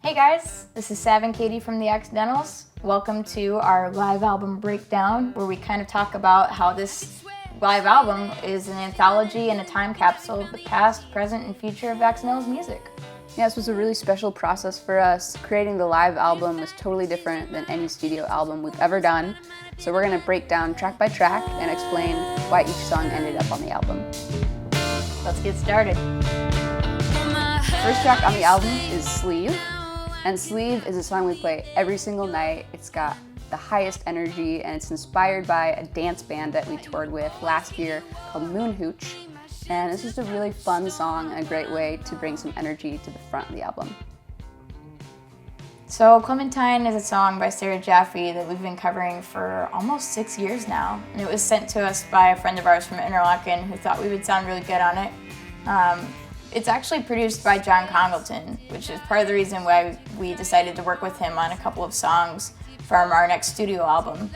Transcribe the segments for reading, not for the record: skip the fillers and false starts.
Hey guys, this is Sav and Katie from The Accidentals. Welcome to our live album breakdown, where we kind of talk about how this live album is an anthology and a time capsule of the past, present, and future of Accidentals music. Yeah, this was a really special process for us. Creating the live album was totally different than any studio album we've ever done. So we're going to break down track by track and explain why each song ended up on the album. Let's get started. First track on the album is Sleeve. And Sleeve is a song we play every single night. It's got the highest energy, and it's inspired by a dance band that we toured with last year called Moon Hooch. And it's just a really fun song and a great way to bring some energy to the front of the album. So Clementine is a song by Sarah Jaffe that we've been covering for almost 6 years now. And it was sent to us by a friend of ours from Interlochen who thought we would sound really good on it. It's actually produced by John Congleton, which is part of the reason why we decided to work with him on a couple of songs from our next studio album.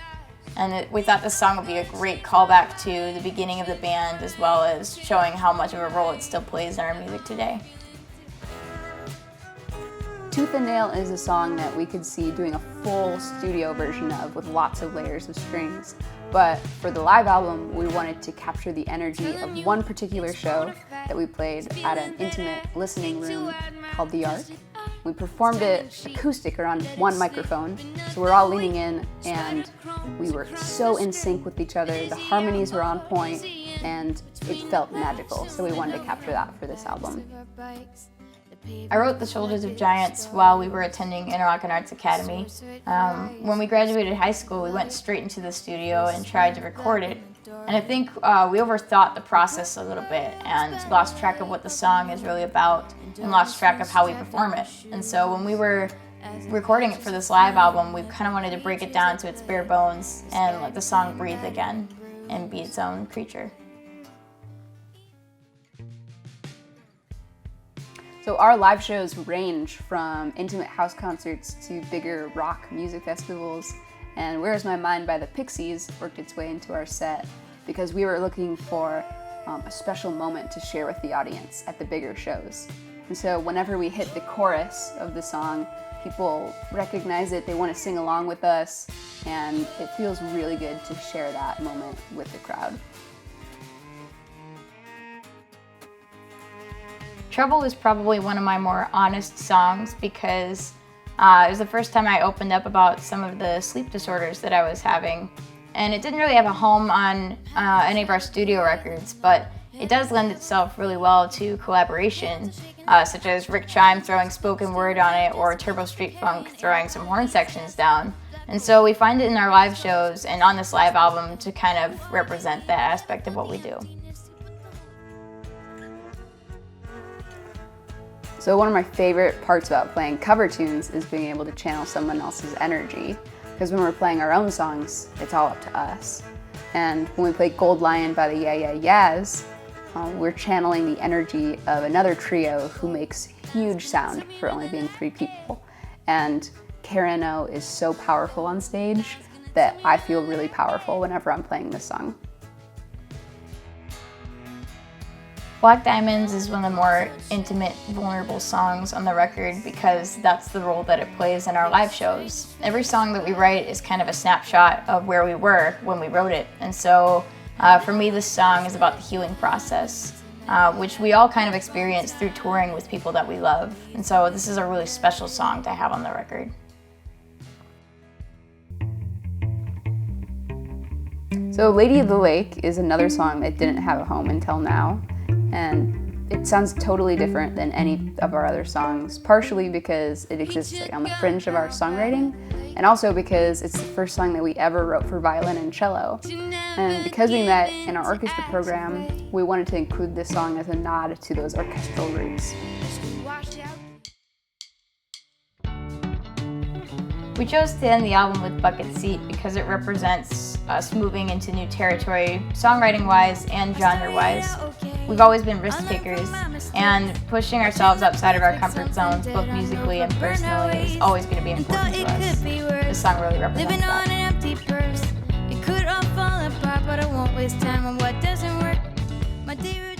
And we thought this song would be a great callback to the beginning of the band, as well as showing how much of a role it still plays in our music today. Tooth and Nail is a song that we could see doing a full studio version of with lots of layers of strings. But for the live album, we wanted to capture the energy of one particular show that we played at an intimate listening room called The Ark. We performed it acoustic or on one microphone, so we're all leaning in, and we were so in sync with each other. The harmonies were on point, and it felt magical, so we wanted to capture that for this album. I wrote The Shoulders of Giants while we were attending Interlochen Arts Academy. When we graduated high school, we went straight into the studio and tried to record it. And I think we overthought the process a little bit and lost track of what the song is really about and lost track of how we perform it. And so when we were recording it for this live album, we kind of wanted to break it down to its bare bones and let the song breathe again and be its own creature. So our live shows range from intimate house concerts to bigger rock music festivals, and Where's My Mind by the Pixies worked its way into our set because we were looking for a special moment to share with the audience at the bigger shows. And so whenever we hit the chorus of the song, people recognize it, they want to sing along with us, and it feels really good to share that moment with the crowd. Trouble is probably one of my more honest songs because it was the first time I opened up about some of the sleep disorders that I was having. And it didn't really have a home on any of our studio records, but it does lend itself really well to collaboration, such as Rick Chime throwing spoken word on it or Turbo Street Funk throwing some horn sections down. And so we find it in our live shows and on this live album to kind of represent that aspect of what we do. So one of my favorite parts about playing cover tunes is being able to channel someone else's energy. Because when we're playing our own songs, it's all up to us. And when we play Gold Lion by the Yeah Yeah Yeahs, we're channeling the energy of another trio who makes huge sound for only being 3 people. And Karen O is so powerful on stage that I feel really powerful whenever I'm playing this song. Black Diamonds is one of the more intimate, vulnerable songs on the record because that's the role that it plays in our live shows. Every song that we write is kind of a snapshot of where we were when we wrote it. And so for me, this song is about the healing process, which we all kind of experience through touring with people that we love. And so this is a really special song to have on the record. So Lady of the Lake is another song that didn't have a home until now. And it sounds totally different than any of our other songs, partially because it exists on the fringe of our songwriting, and also because it's the first song that we ever wrote for violin and cello. And because we met in our orchestra program, we wanted to include this song as a nod to those orchestral roots. We chose to end the album with Bucket Seat because it represents us moving into new territory, songwriting-wise and genre-wise. We've always been risk takers, and pushing ourselves outside of our comfort zones, both musically and personally, is always going to be important to us. This song really represents that. It could all fall apart, but I won't waste time on what doesn't work. My day